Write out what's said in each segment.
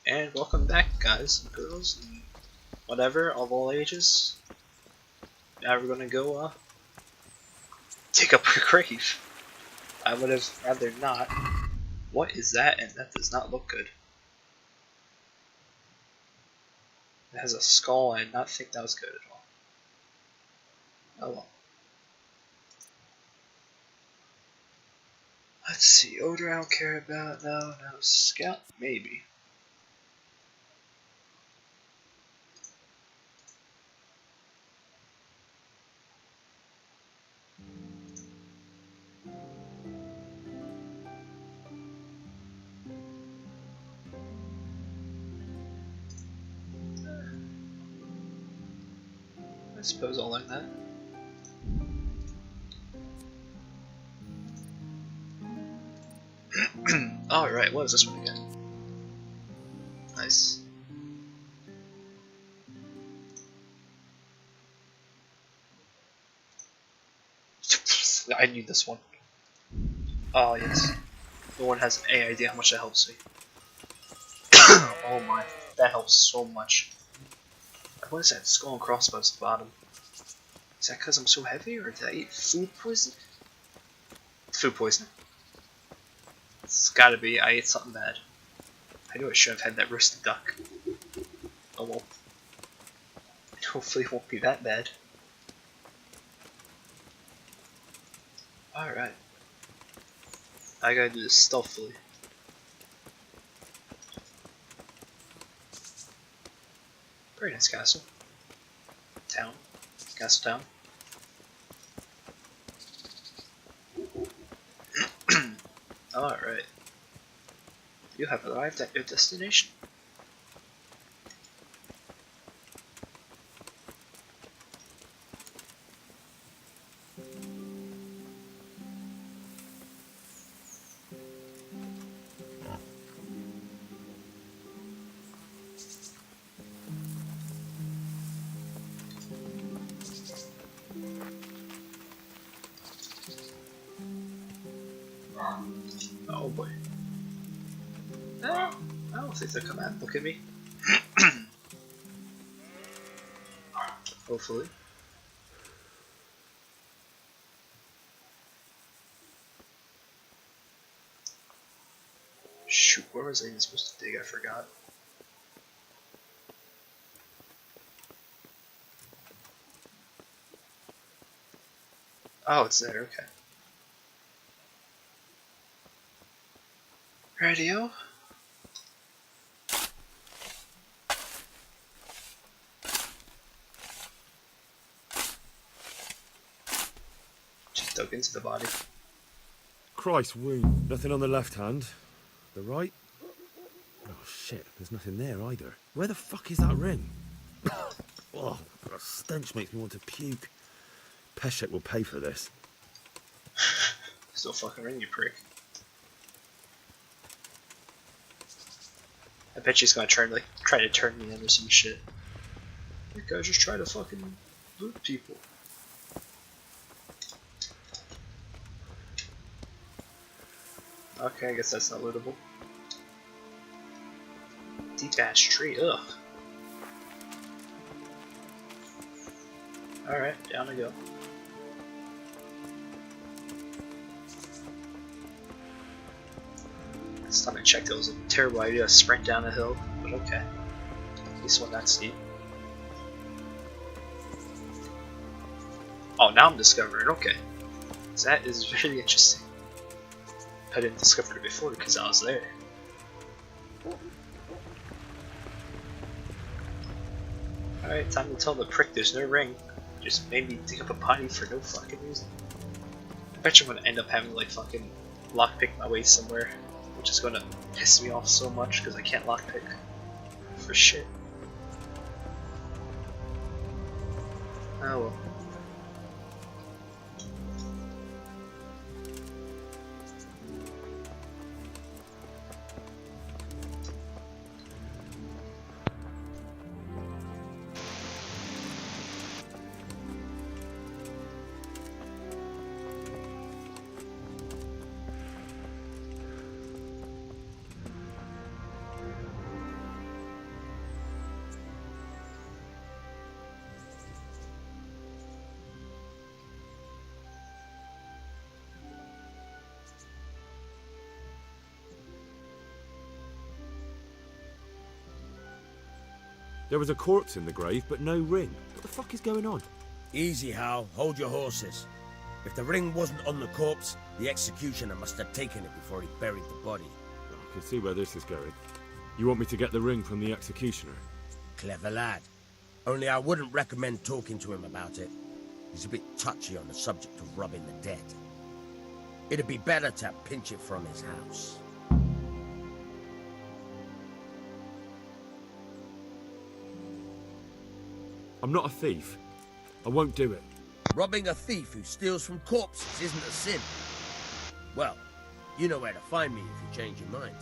And welcome back, guys and girls, and whatever, of all ages. Now we're gonna go, take up her grave. I would have rather not. What is that? And that does not look good. It has a skull, I did not think that was good at all. Oh well. Let's see, odor I don't care about, no, scout, maybe. I suppose I'll learn that. Alright, what is this one again? Nice. I need this one. Oh yes. No one has any idea how much that helps me. Oh my, that helps so much. What is that? Skull and crossbones at the bottom. Is that because I'm so heavy, or did I eat food poison? Food poisoning. It's gotta be. I ate something bad. I knew I should have had that roasted duck. Oh well. Hopefully it won't be that bad. Alright. I gotta do this stealthily. Very nice castle. Town. Castle town. Alright. You have arrived at your destination. Oh boy. No, I don't think they'll come out and look at me. Hopefully. Shoot, where was I even supposed to dig? I forgot. Oh, it's there, okay. Radio? Just dug into the body. Christ wound. Nothing on the left hand. The right? Oh shit, there's nothing there either. Where the fuck is that ring? Oh, the stench makes me want to puke. Peshek will pay for this. Still fucking ring, you prick. I bet she's gonna try to turn me in or some shit. That guy just try to fucking loot people. Okay, I guess that's not lootable. Deep ass tree, ugh. Alright, down I go. Last time I checked, it was a terrible idea to sprint down a hill, but okay. At least one that steep. Oh, now I'm discovering, okay. That is really interesting. I didn't discover it before because I was there. Alright, time to tell the prick there's no ring. Just made me dig up a body for no fucking reason. I bet you I'm gonna end up having to like fucking lockpick my way somewhere, which is gonna piss me off so much because I can't lockpick for shit. Oh well. There was a corpse in the grave, but no ring. What the fuck is going on? Easy, Hal. Hold your horses. If the ring wasn't on the corpse, the executioner must have taken it before he buried the body. I can see where this is going. You want me to get the ring from the executioner? Clever lad. Only I wouldn't recommend talking to him about it. He's a bit touchy on the subject of robbing the dead. It'd be better to pinch it from his house. I'm not a thief. I won't do it. Robbing a thief who steals from corpses isn't a sin. Well, you know where to find me if you change your mind.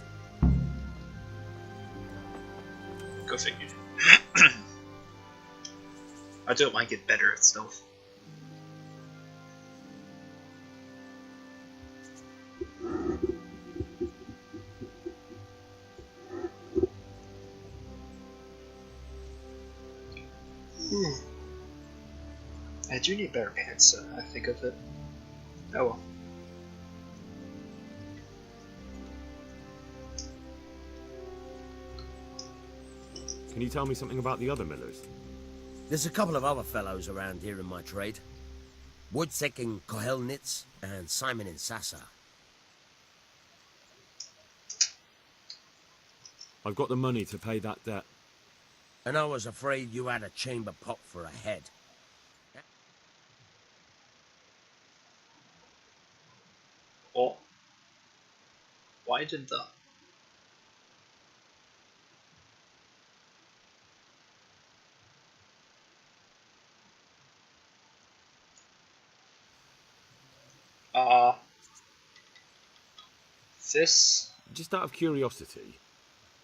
Go figure. I don't mind get better at stealth. I do need better pants, I think of it. Oh well. Can you tell me something about the other Millers? There's a couple of other fellows around here in my trade. Woodsek in Kohelnitz and Simon in Sassa. I've got the money to pay that debt. And I was afraid you had a chamber pot for a head. Oh. Why did the... This... Just out of curiosity,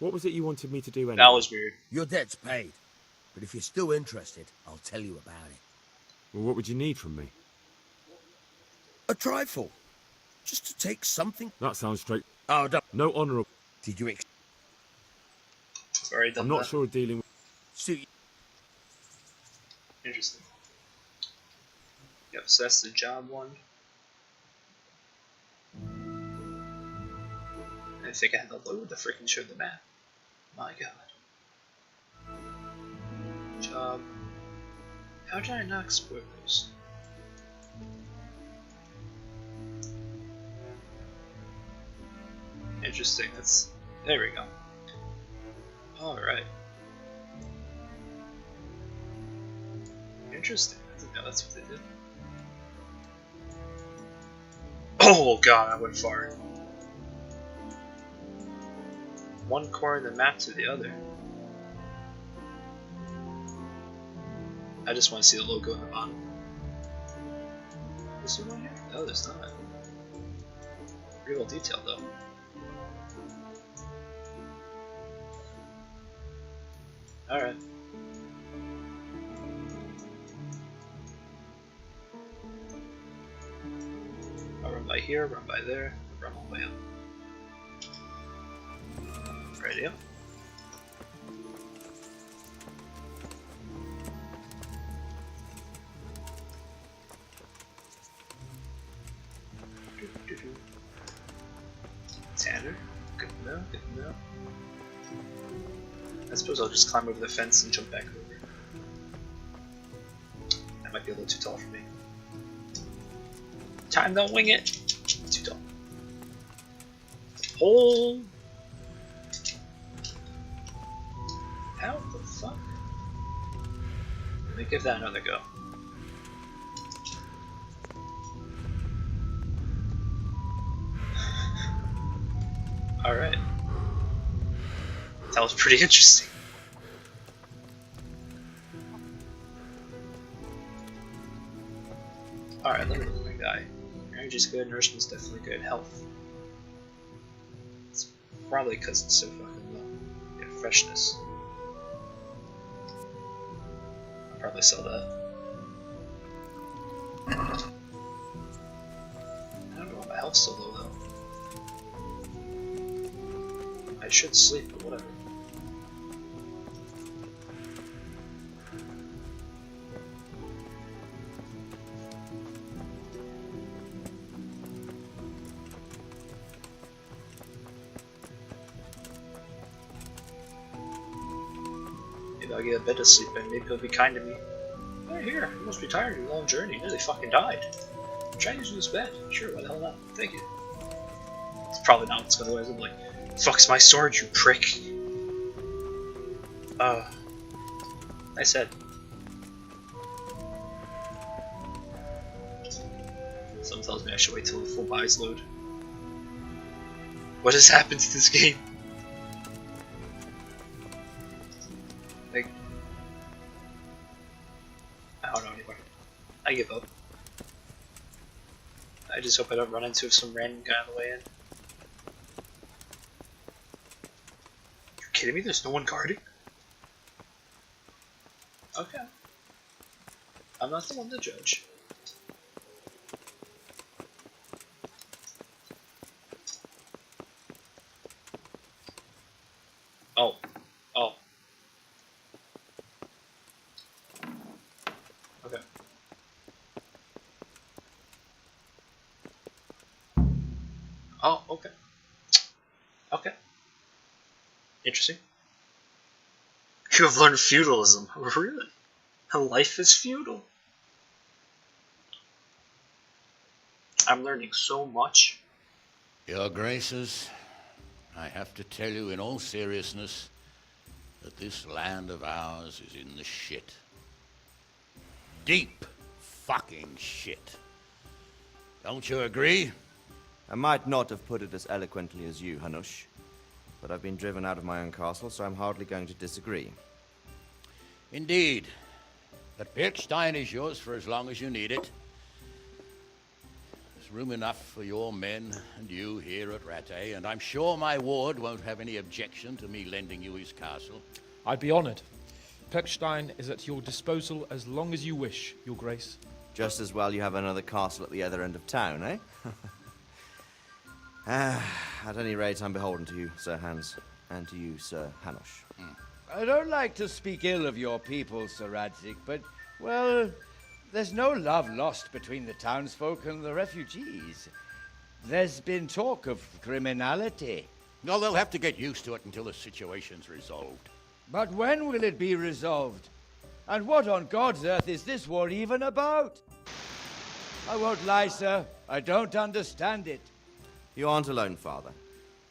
what was it you wanted me to do anyway? That was weird. Your debt's paid. But if you're still interested, I'll tell you about it. Well, what would you need from me? A trifle. Just to take something. That sounds straight. Oh, don't. No honourable. Did you Already done I'm not that. sure dealing with... suit? Interesting. Yep, so that's the job one. I think I had to load the freaking show the map. My god. Job. How did I not export those? Interesting, that's... There we go. Alright. Interesting, I didn't know that's what they did. Oh god, I went far. One corner of the map to the other. I just want to see the logo on the bottom. Is there one here? No, there's not. Pretty well detailed though. Alright. I'll run by here, run by there, run all the way up. Radio. Tanner, good to know, good to know. I suppose I'll just climb over the fence and jump back over. That might be a little too tall for me. Time, don't wing it! Too tall. Hold! How the fuck? Let me give that another go. Alright. That was pretty interesting. Alright, let me look at my guy. Energy's good, nourishment's definitely good, health. It's probably because it's so fucking low. Yeah, freshness. I'll probably sell that. I don't know why my health's so low though. I should sleep, but whatever. Maybe Maybe I'll get a bit of sleep and maybe he'll be kind to me. Hey, here, you must be tired of your long journey. You nearly fucking died. Try using this bed. Sure, why the hell not? Thank you. It's probably not what's gonna be like, fuck's my sword, you prick. I said. Something tells me I should wait till the full buys load. What has happened to this game? Like, I don't know anymore. I give up. I just hope I don't run into some random guy on the way in. You kidding me? There's no one guarding? Okay. I'm not the one to judge. Oh. Oh. Okay. Oh, okay. Okay. Interesting. You have learned feudalism. Really? Life is feudal. I'm learning so much. Your Graces, I have to tell you in all seriousness that this land of ours is in the shit. Deep fucking shit. Don't you agree? I might not have put it as eloquently as you, Hanush, but I've been driven out of my own castle, so I'm hardly going to disagree. Indeed. But Birkstein is yours for as long as you need it. There's room enough for your men and you here at Rattay, and I'm sure my ward won't have any objection to me lending you his castle. I'd be honored. Perkstein is at your disposal as long as you wish, Your Grace. Just as well you have another castle at the other end of town, eh? At any rate, I'm beholden to you, Sir Hans, and to you, Sir Hanush. I don't like to speak ill of your people, Sir Radzik, but, well, there's no love lost between the townsfolk and the refugees. There's been talk of criminality. No, they'll have to get used to it until the situation's resolved. But when will it be resolved? And what on God's earth is this war even about? I won't lie, sir. I don't understand it. You aren't alone, Father.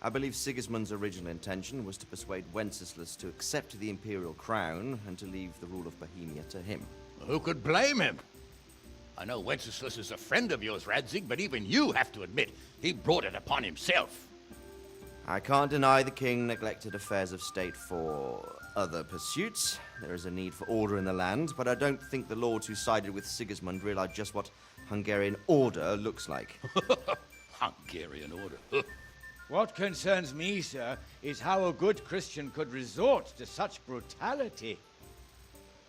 I believe Sigismund's original intention was to persuade Wenceslas to accept the imperial crown and to leave the rule of Bohemia to him. Who could blame him? I know Wenceslas is a friend of yours, Radzig, but even you have to admit he brought it upon himself. I can't deny the king neglected affairs of state for other pursuits. There is a need for order in the land, but I don't think the lords who sided with Sigismund realized just what Hungarian order looks like. Hungarian order. What concerns me, sir, is how a good Christian could resort to such brutality.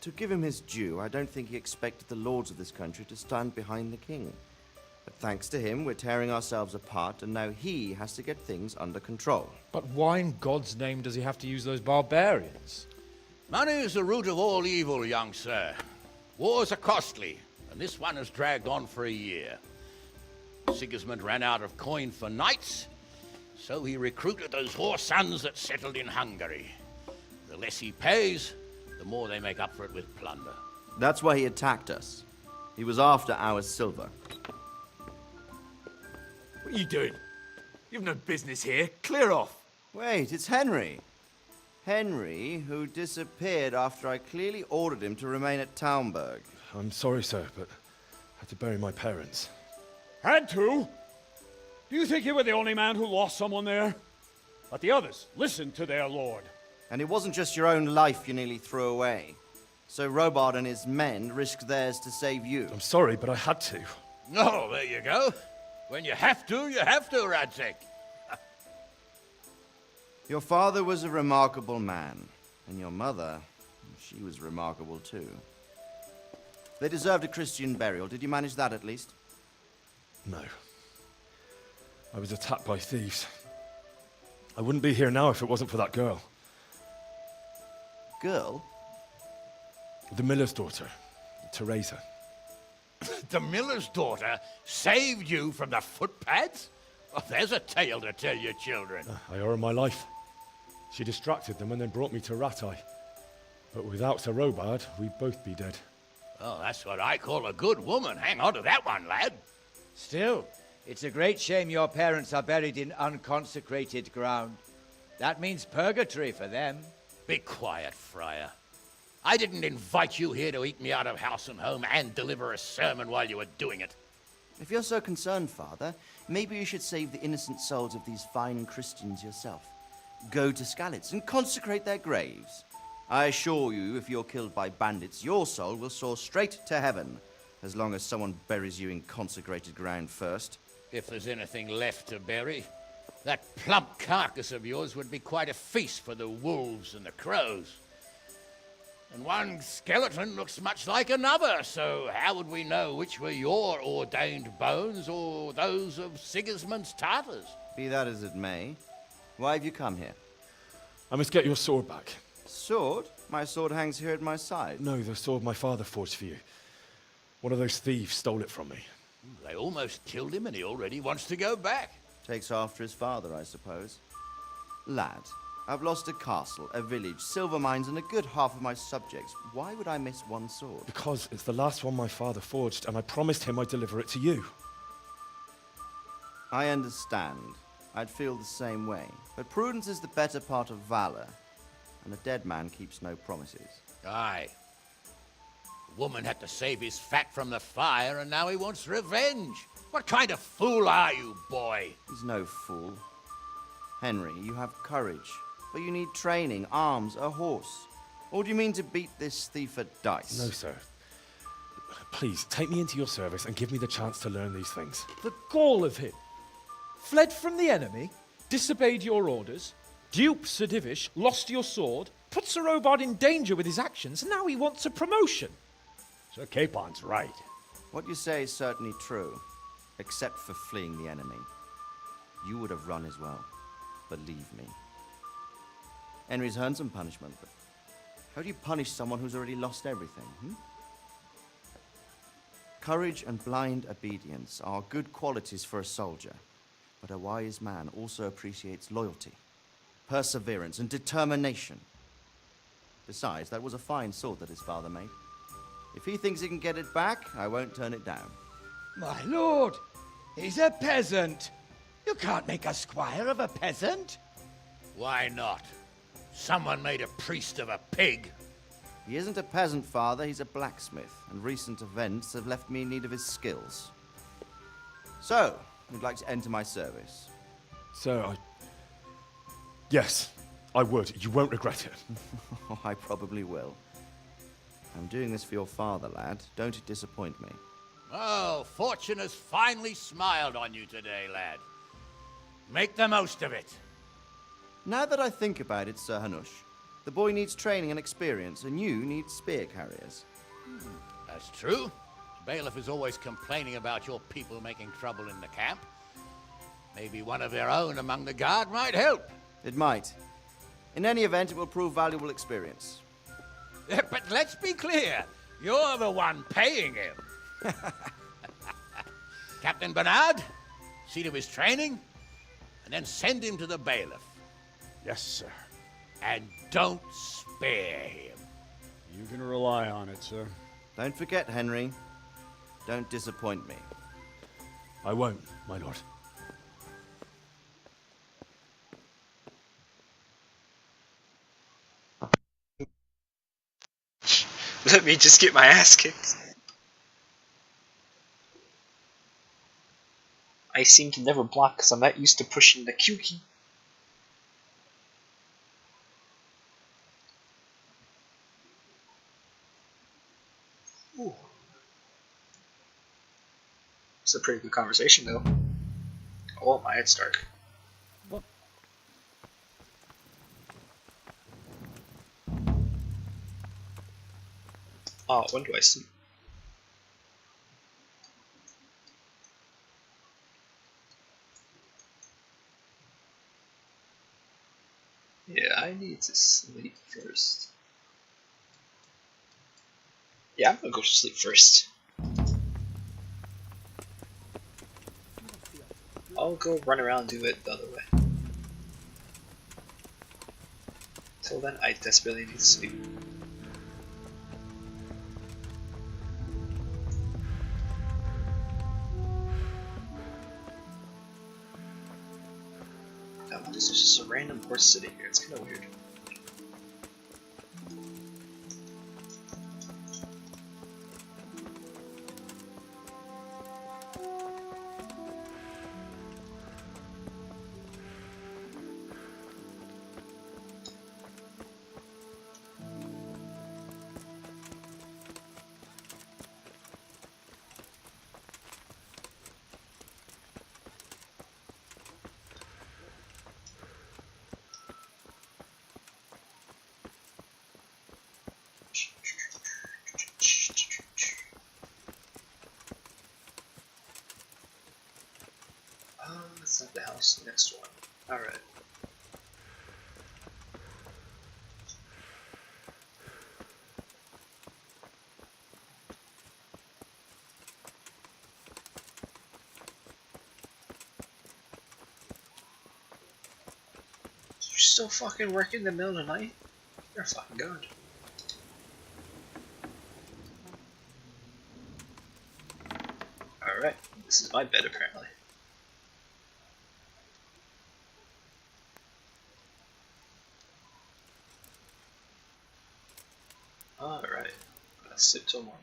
To give him his due, I don't think he expected the lords of this country to stand behind the king. But thanks to him, we're tearing ourselves apart, and now he has to get things under control. But why in God's name does he have to use those barbarians? Money is the root of all evil, young sir. Wars are costly, and this one has dragged on for a year. Sigismund ran out of coin for knights, so he recruited those whore sons that settled in Hungary. The less he pays, the more they make up for it with plunder. That's why he attacked us. He was after our silver. What are you doing? You've no business here. Clear off. Wait, it's Henry. Henry, who disappeared after I clearly ordered him to remain at Taumberg. I'm sorry, sir, but I had to bury my parents. Had to? Do you think you were the only man who lost someone there? But the others listened to their lord. And it wasn't just your own life you nearly threw away. So Robard and his men risked theirs to save you. I'm sorry, but I had to. Oh, there you go. When you have to, Radzig. Your father was a remarkable man, and your mother, she was remarkable too. They deserved a Christian burial. Did you manage that at least? No. I was attacked by thieves. I wouldn't be here now if it wasn't for that girl. Girl? The miller's daughter, Teresa. The miller's daughter saved you from the footpads? Oh, there's a tale to tell your children. I owe her my life. She distracted them and then brought me to Rattay. But without Sir Robard, we'd both be dead. Oh, that's what I call a good woman. Hang on to that one, lad. Still, it's a great shame your parents are buried in unconsecrated ground. That means purgatory for them. Be quiet, Friar. I didn't invite you here to eat me out of house and home and deliver a sermon while you were doing it. If you're so concerned, Father, maybe you should save the innocent souls of these fine Christians yourself. Go to Skalitz and consecrate their graves. I assure you, if you're killed by bandits, your soul will soar straight to heaven, as long as someone buries you in consecrated ground first. If there's anything left to bury, that plump carcass of yours would be quite a feast for the wolves and the crows. And one skeleton looks much like another, so how would we know which were your ordained bones or those of Sigismund's Tartars? Be that as it may, why have you come here? I must get your sword back. Sword? My sword hangs here at my side. No, the sword my father forged for you. One of those thieves stole it from me. They almost killed him and he already wants to go back. Takes after his father, I suppose. Lad, I've lost a castle, a village, silver mines, and a good half of my subjects. Why would I miss one sword? Because it's the last one my father forged, and I promised him I'd deliver it to you. I understand. I'd feel the same way. But prudence is the better part of valor, and a dead man keeps no promises. Aye. The woman had to save his fat from the fire, and now he wants revenge. What kind of fool are you, boy? He's no fool. Henry, you have courage, but you need training, arms, a horse. Or do you mean to beat this thief at dice? No, sir. Please, take me into your service and give me the chance to learn these things. The gall of him. Fled from the enemy, disobeyed your orders, duped Sir Divish, lost your sword, put Sir Robard in danger with his actions, and now he wants a promotion. Sir Capon's right. What you say is certainly true, except for fleeing the enemy. You would have run as well, believe me. Henry's earned some punishment, but how do you punish someone who's already lost everything? Courage and blind obedience are good qualities for a soldier, but a wise man also appreciates loyalty, perseverance, and determination. Besides, that was a fine sword that his father made. If he thinks he can get it back, I won't turn it down. My lord, he's a peasant. You can't make a squire of a peasant. Why not? Someone made a priest of a pig. He isn't a peasant, father, he's a blacksmith, and recent events have left me in need of his skills. So, you'd like to enter my service? Sir, Yes, I would. You won't regret it. Oh, I probably will. I'm doing this for your father, lad. Don't disappoint me. Oh, fortune has finally smiled on you today, lad. Make the most of it. Now that I think about it, Sir Hanush, the boy needs training and experience, and you need spear carriers. That's true. Bailiff is always complaining about your people making trouble in the camp. Maybe one of their own among the guard might help. It might. In any event, it will prove valuable experience. But let's be clear. You're the one paying him. Captain Bernard, see to his training, and then send him to the bailiff. Yes, sir. And don't spare him. You can rely on it, sir. Don't forget, Henry. Don't disappoint me. I won't, my lord. Let me just get my ass kicked. I seem to never block because I'm not used to pushing the Q key. Ooh. It's a pretty good conversation though. Oh my, it's dark. Oh, when do I sleep? Yeah, I need to sleep first. Yeah, I'm gonna go to sleep first. I'll go run around and do it the other way. Till then, I desperately need to sleep. horse sitting here. It's kind of weird. That's not the house, the next one. Alright. You still fucking working in the middle of the night? You're a fucking god. Alright, this is my bed apparently. Alright, let's sit till morning.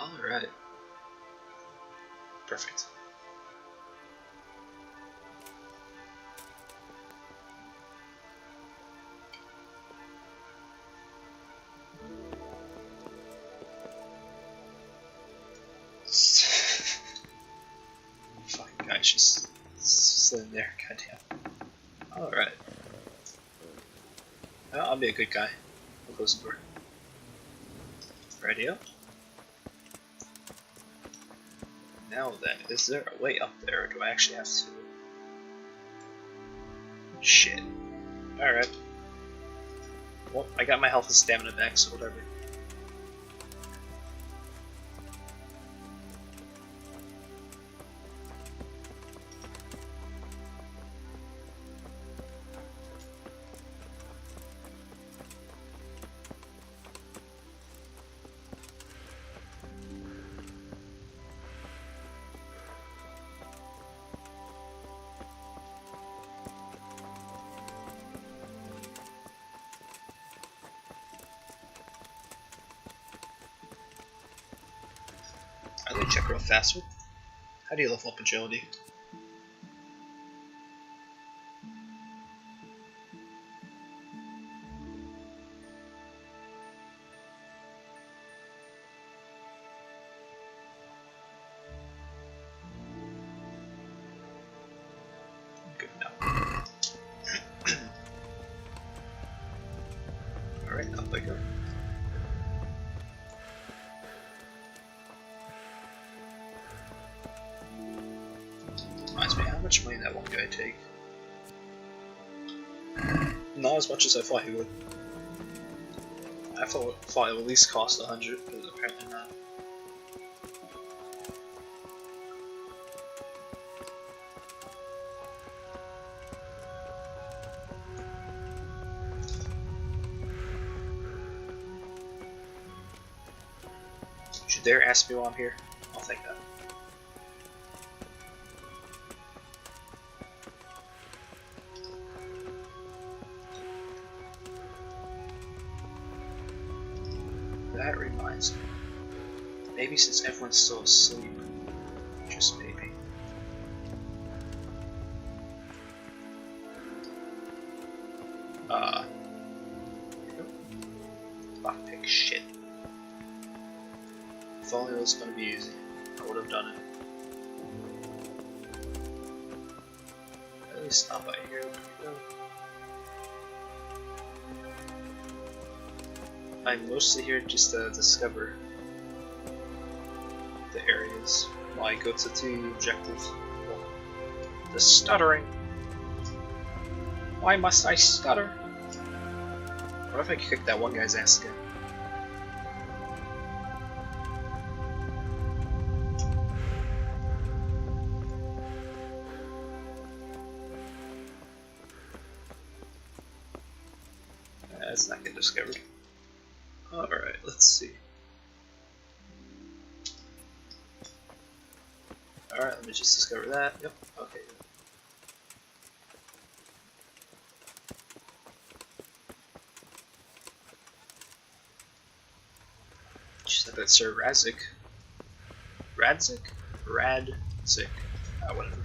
Alright. Perfect. Fucking guy's just sitting there, goddamn. Alright. Well, I'll be a good guy. I'll close the door. Radio. Now then, is there a way up there, or do I actually have to? Shit. Alright. Well, I got my health and stamina back, so whatever. Let me check real fast. How do you level up agility? Good enough. Alright, up I go. Reminds me, how much money that one guy take? Not as much as I thought he would. I thought it would at least cost 100, but apparently not. Should you dare ask me while I'm here? I'll take that. That reminds me. Maybe since everyone's still asleep, just maybe. Lockpick shit. If only it was gonna be easy, I would have done it. At least not by here. I'm mostly here just to discover the areas while I go to the objective. Well, the stuttering. Why must I stutter? What if I kick that one guy's ass again? Let's not get discovered. Alright, let's see. Alright, let me just discover that. Yep, okay. Just said that Sir Radzik. Radzik? Radzik. Whatever.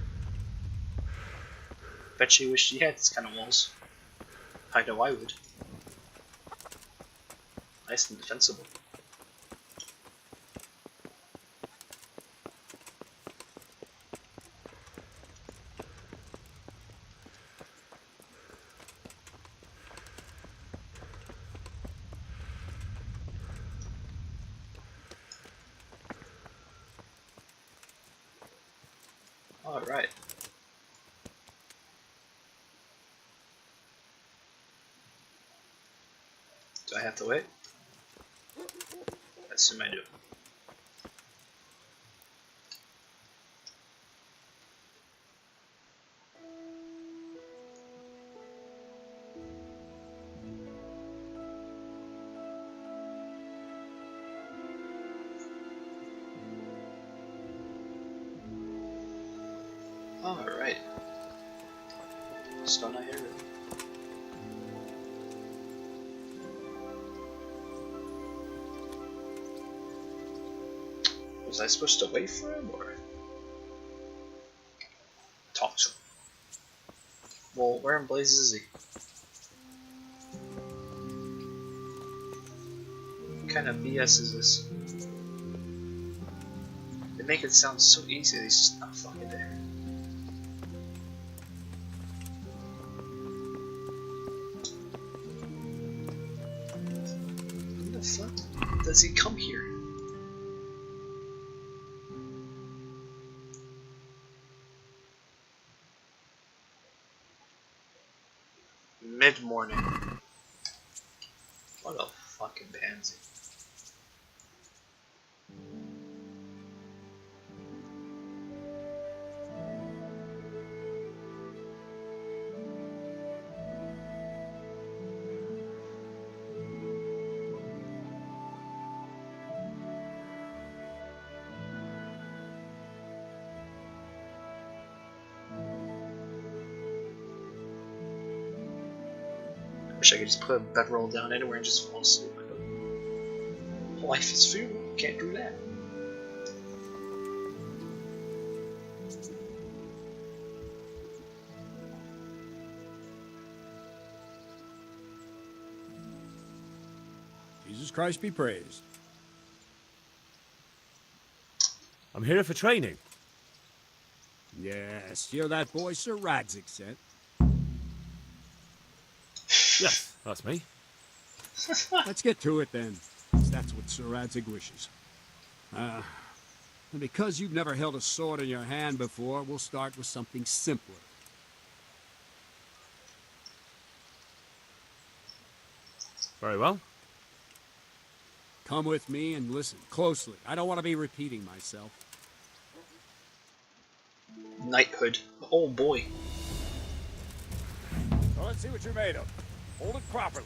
Bet she wished she had this kind of walls. I know I would. Nice and defensible. Alright. Do I have to wait? I assume I do. Alright. Still not here really. Was I supposed to wait for him or talk to him? Well, where in blazes is he? What kind of BS is this? They make it sound so easy, he's just not fucking there. When the fuck does he come here? Mid-morning. What a fucking pansy. Wish I could just put a bedroll down anywhere and just fall asleep. Life is funeral. Can't do that. Jesus Christ be praised. I'm here for training. Yes, you're that boy Sir Radzik sent. Yes, that's me. Let's get to it then, since that's what Sir Radzik wishes. And because you've never held a sword in your hand before, we'll start with something simpler. Very well. Come with me and listen closely. I don't want to be repeating myself. Knighthood. Oh boy. So let's see what you're made of. Hold it properly.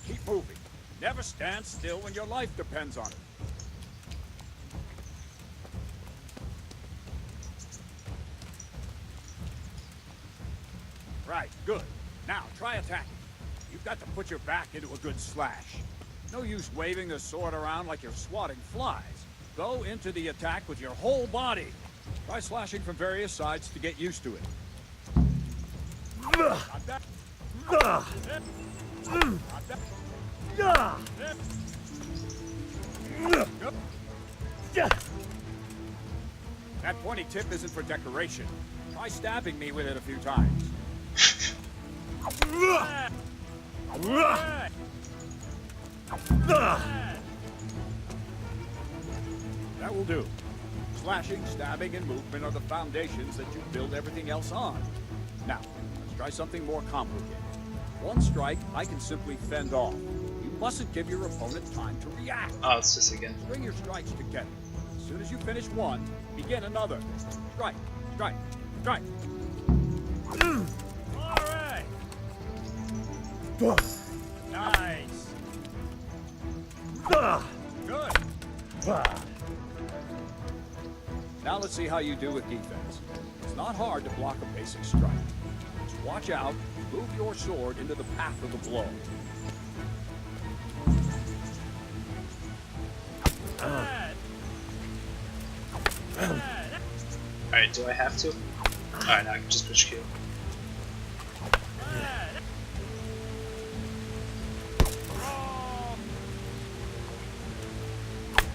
Keep moving. Never stand still when your life depends on it. Right, good. Now, try attacking. You've got to put your back into a good slash. No use waving the sword around like you're swatting flies. Go into the attack with your whole body. Try slashing from various sides to get used to it. Not that. Not that. That pointy tip isn't for decoration. Try stabbing me with it a few times. That will do. Slashing, stabbing, and movement are the foundations that you build everything else on. Now, let's try something more complicated. One strike, I can simply fend off. You mustn't give your opponent time to react. Oh, it's this again. String your strikes together. As soon as you finish one, begin another. Strike, strike, strike. All right. Now Nice. Good. Now let's see how you do with defense. It's not hard to block a basic strike. Just watch out, move your sword into the path of the blow. Alright, do I have to? Alright, now I can just push Q.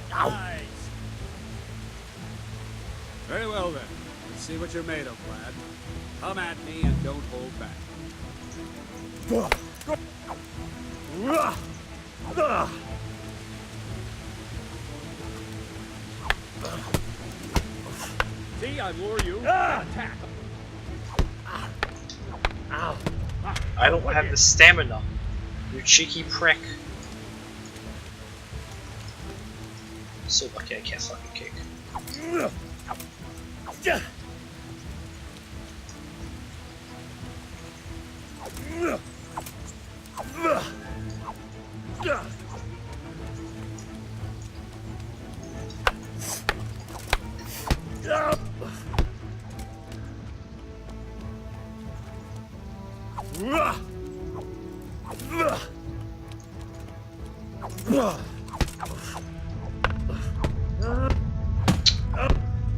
Nice. Very well then. Let's see what you're made of, lad. Come at me and don't hold back. See, I lure you. Attack. I don't have the stamina. You cheeky prick. So lucky I can't fucking kick.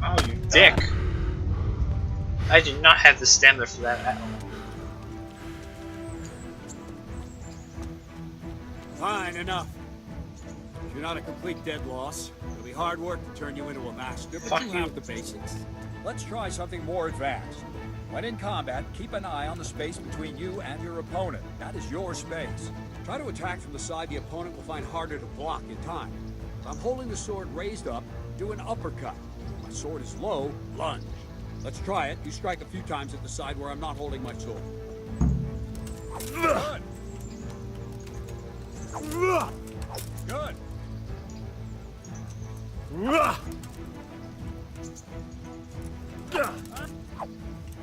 Oh, you dick. I do not have the stamina for that at all. Fine, enough. You're not a complete dead loss. It'll be hard work to turn you into a master, but Fuck you you. have the basics. Let's try something more advanced. When in combat, keep an eye on the space between you and your opponent. That is your space. Try to attack from the side the opponent will find harder to block in time. If I'm holding the sword raised up, do an uppercut. If my sword is low, lunge. Let's try it. You strike a few times at the side where I'm not holding my sword. Good. Good.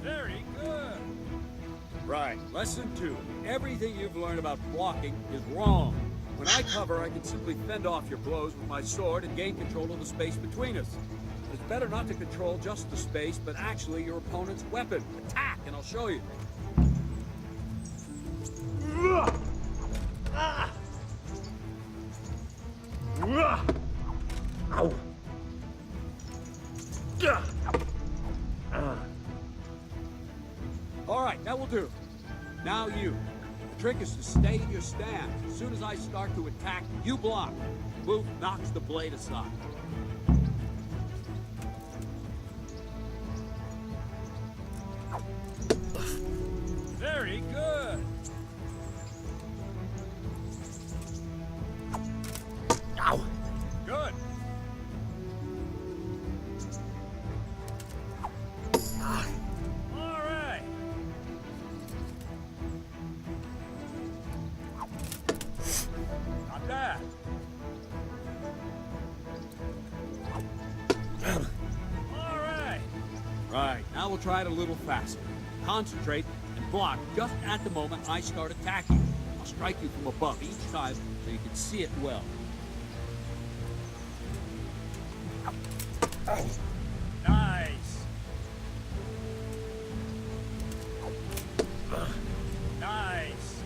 Very good. Right. Lesson 2. Everything you've learned about blocking is wrong. When I cover, I can simply fend off your blows with my sword and gain control of the space between us. It's better not to control just the space, but actually your opponent's weapon. Attack, and I'll show you. All right, that will do. Now you. The trick is to stay in your stance. As soon as I start to attack, you block. Move knocks the blade aside. Very good. Good. All right. Not bad. All right. Right. Now we'll try it a little faster. Concentrate and block just at the moment I start attacking. I'll strike you from above each time so you can see it well. Nice. Nice.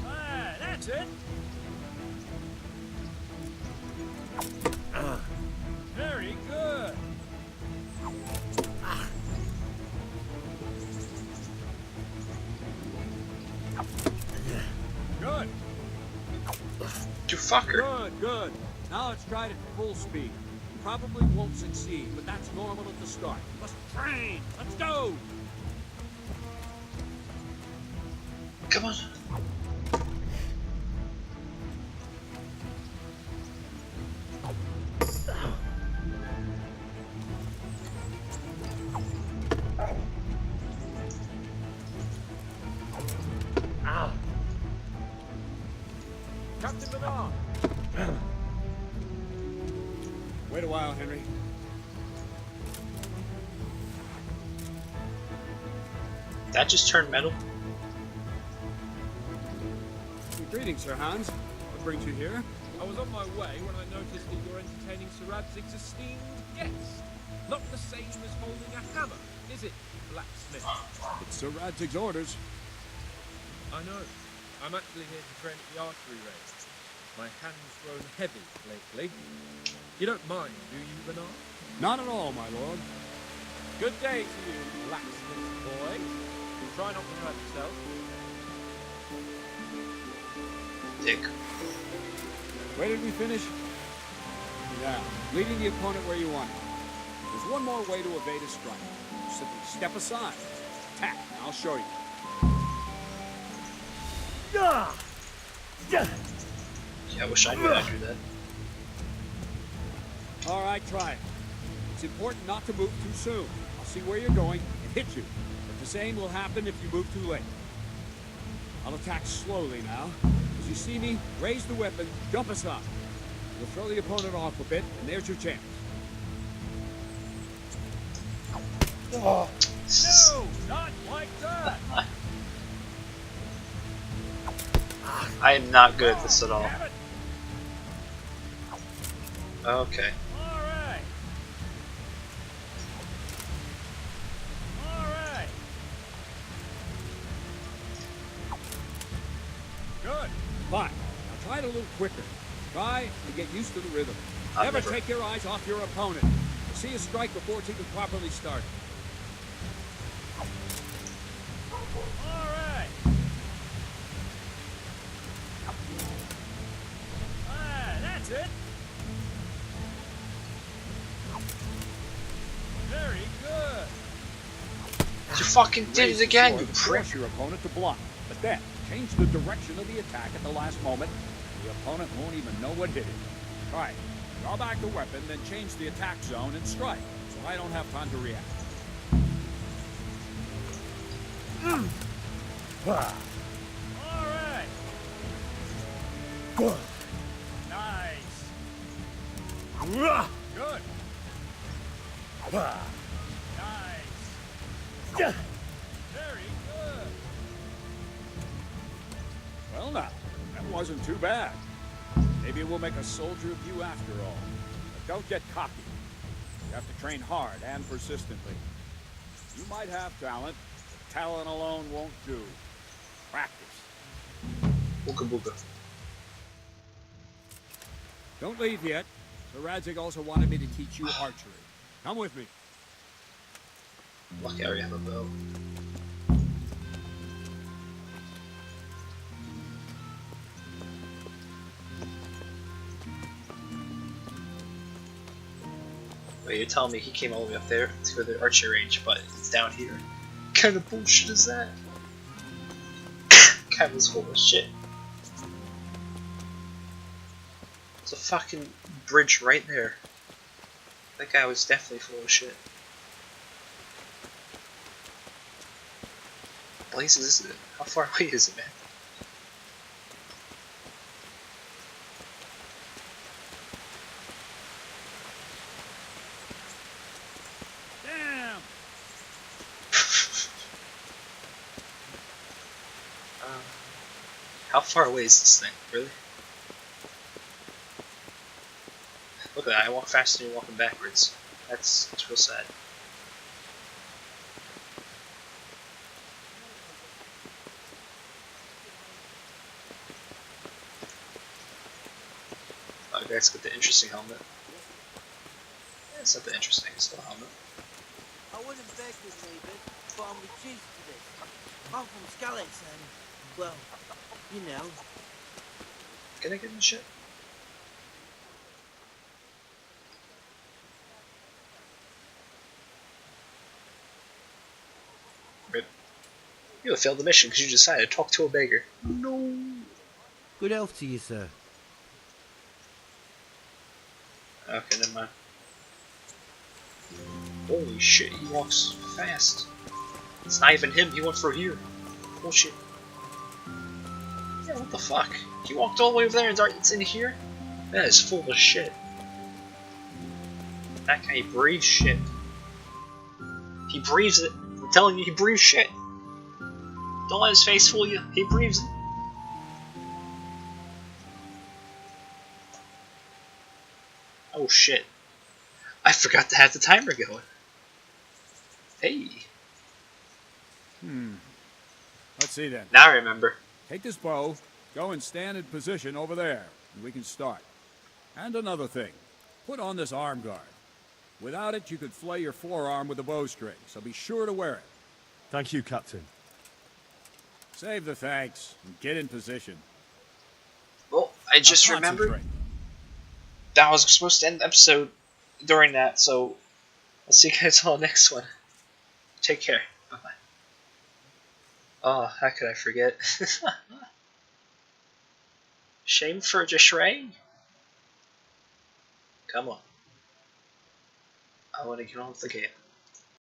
Ah, that's it. Very good. Good. You fucker. Good, good. Now let's try it at full speed. You probably won't succeed, but that's normal at the start. You must train. Let's go. Come on. Captain Bernard. Wait a while, Henry. That just turned metal? Greetings, Sir Hans. What brings you here? I was on my way when I noticed that you're entertaining Sir Radzig's esteemed guest. Not the same as holding a hammer, is it, blacksmith? It's Sir Radzig's orders. I know. I'm actually here to train at the archery range. My hand's grown heavy lately. You don't mind, do you, Bernard? Not at all, my lord. Good day to you, blacksmith boy. Try not to hurt yourself. Dick. Where did we finish? Yeah, leading the opponent where you want it. There's one more way to evade a strike. Simply step aside. Attack, and I'll show you. Yeah, I wish I knew how to do that. All right, try it. It's important not to move too soon. I'll see where you're going and hit you. But the same will happen if you move too late. I'll attack slowly now. As you see me, raise the weapon, jump aside. You'll throw the opponent off a bit, and there's your chance. No, not like that. I am not good at this at all. Okay. All right. Good. Fine. Now try it a little quicker. Try to get used to the rhythm. I've Never never- take your eyes off your opponent. See a strike before it's even properly started. All right. That's it. Very good. You fucking did Raise it the again, sword you to prick. force your opponent to block. But then, change the direction of the attack at the last moment. The opponent won't even know what hit it. Try it. Draw back the weapon, then change the attack zone and strike. So I don't have time to react. All right. Nice. Good. Nice. Very good. Well now, that wasn't too bad. Maybe we'll make a soldier of you after all. But don't get cocky. You have to train hard and persistently. You might have talent, but talent alone won't do. Practice. Booga booga. Don't leave yet. Sir Radzig also wanted me to teach you archery. Come with me. Lucky I already have a bow. Wait, you're telling me he came all the way up there to the archery range, but it's down here? What kind of bullshit is that? Guy was full of shit. There's a fucking bridge right there. That guy was definitely full of shit. Blazes, is it? How far away is it, man? Damn! How far away is this thing? Really? Look at that, I walk faster than you're walking backwards. That's real sad. Oh, guys, got the interesting helmet. Yeah, it's not that interesting, it's still a helmet. I wouldn't beg with me, but I'm reduced to this. I'm from Skalitz and, well, you know. Can I get in the shit? Rip. You have failed the mission because you decided to talk to a beggar. No. Good health to you, sir. Okay, never mind. Holy shit, he walks fast. It's not even him, he went for here. Bullshit. Yeah, what the fuck? He walked all the way over there and it's in here? That is full of shit. That guy breathes shit. He breathes it. I'm telling you, he breathes shit. Don't let his face fool you. He breathes it. Oh shit. I forgot to have the timer going. Hey. Let's see then. Now I remember. Take this bow, go and stand in position over there, and we can start. And another thing, put on this arm guard. Without it, you could flay your forearm with a bowstring, so be sure to wear it. Thank you, Captain. Save the thanks, and get in position. Well, I just Now remembered concentrate. that I was supposed to end the episode during that, so I'll see you guys all next one. Take care. Bye-bye. Oh, how could I forget? Shame for Jashray? Come on. I want to get on with the game.